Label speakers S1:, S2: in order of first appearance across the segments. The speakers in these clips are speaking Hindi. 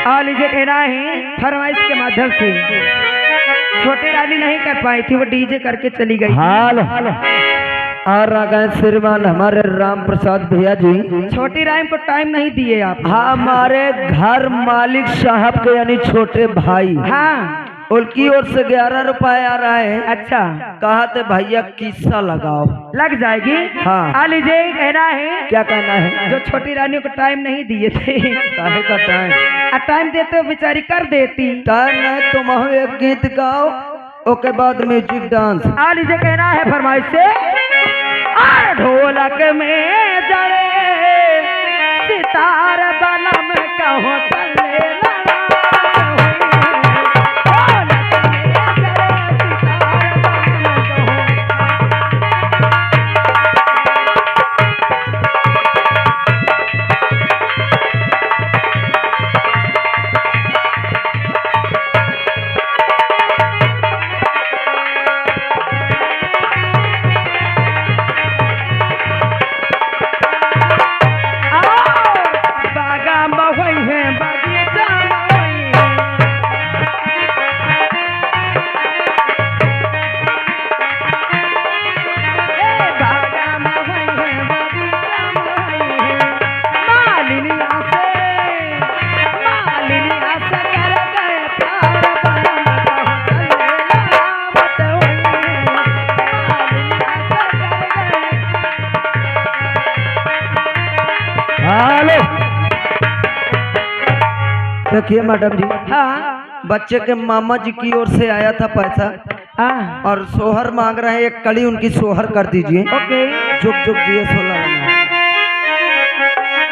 S1: और लीजिए कहना है फरमाइश के माध्यम से छोटी रानी नहीं कर पाई थी, वो डीजे करके चली गई।
S2: हाल और आ गए श्रीमान हमारे राम प्रसाद भैया जी।
S1: छोटी रानी को टाइम नहीं दिए आप।
S2: हमारे घर मालिक साहब के यानी छोटे भाई,
S1: हाँ
S2: उनकी ओर से 11 रुपए आ रहा है।
S1: अच्छा
S2: कहा थे भैया किस्सा लगाओ।
S1: लग जाएगी।
S2: हाँ।
S1: आ लीजिए कहना है
S2: क्या कहना है?
S1: जो छोटी रानी को टाइम नहीं दिए थे,
S2: काहे का टाइम?
S1: टाइम देते हो बेचारी कर देती।
S2: टाइम नहीं, तुम एक गीत गाओ, उसके बाद म्यूजिक डांस।
S1: आ लीजिए कहना है फरमाइश से ढोलक में जड़े सितार बलम कहो तले
S2: देखिए मैडम जी,
S1: हाँ
S2: बच्चे के मामा जी की ओर से आया था पैसा
S1: हाँ
S2: और सोहर मांग रहे हैं, एक कड़ी उनकी सोहर कर दीजिए।
S1: ओके।
S2: जुग जुग जिया 16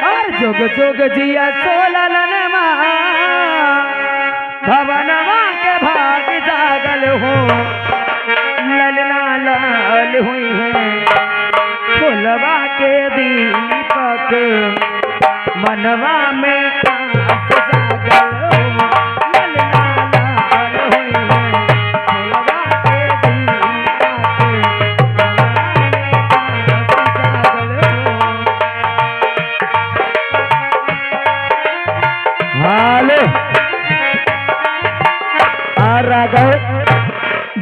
S1: और जुग जुग जिया 16 भवनवा के भाग जागल हो ललना लाल हुई है फुलवा के दीपक मनवा में आस जागल हो ललना लाल हुई है फुलवा के दीपक
S2: हाल आ गए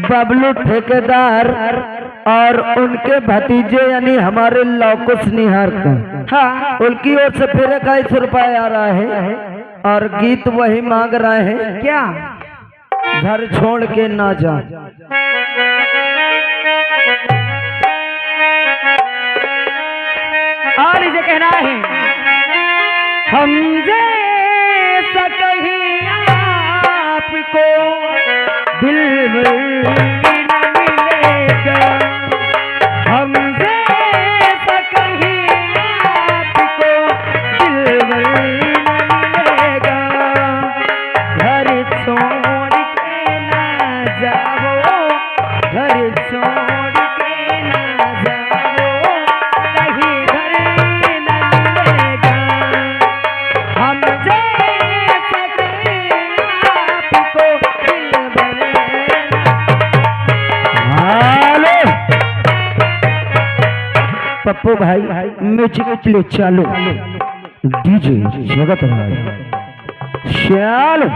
S2: बबलू ठेकेदार और उनके भतीजे यानी हमारे लौकुश निहार का।
S1: हाँ
S2: उनकी ओर से फिर 21 रुपए आ रहा है और गीत वही मांग रहे हैं,
S1: क्या
S2: घर छोड़ के ना जा।
S1: और इसे कहना है हम जैसा कहीं आपको दिल में न मिलेगा, हम जैसा कहीं आपको दिल में न मिलेगा, घर छोड़ के ना जाओ, घर छोड़ के ना जाओ, कहीं घर न मिलेगा, हम जैसा कहीं आपको दिल में
S2: पप्पू भाई म्यूजिक प्ले चालू, डीजे जगत राज चालू।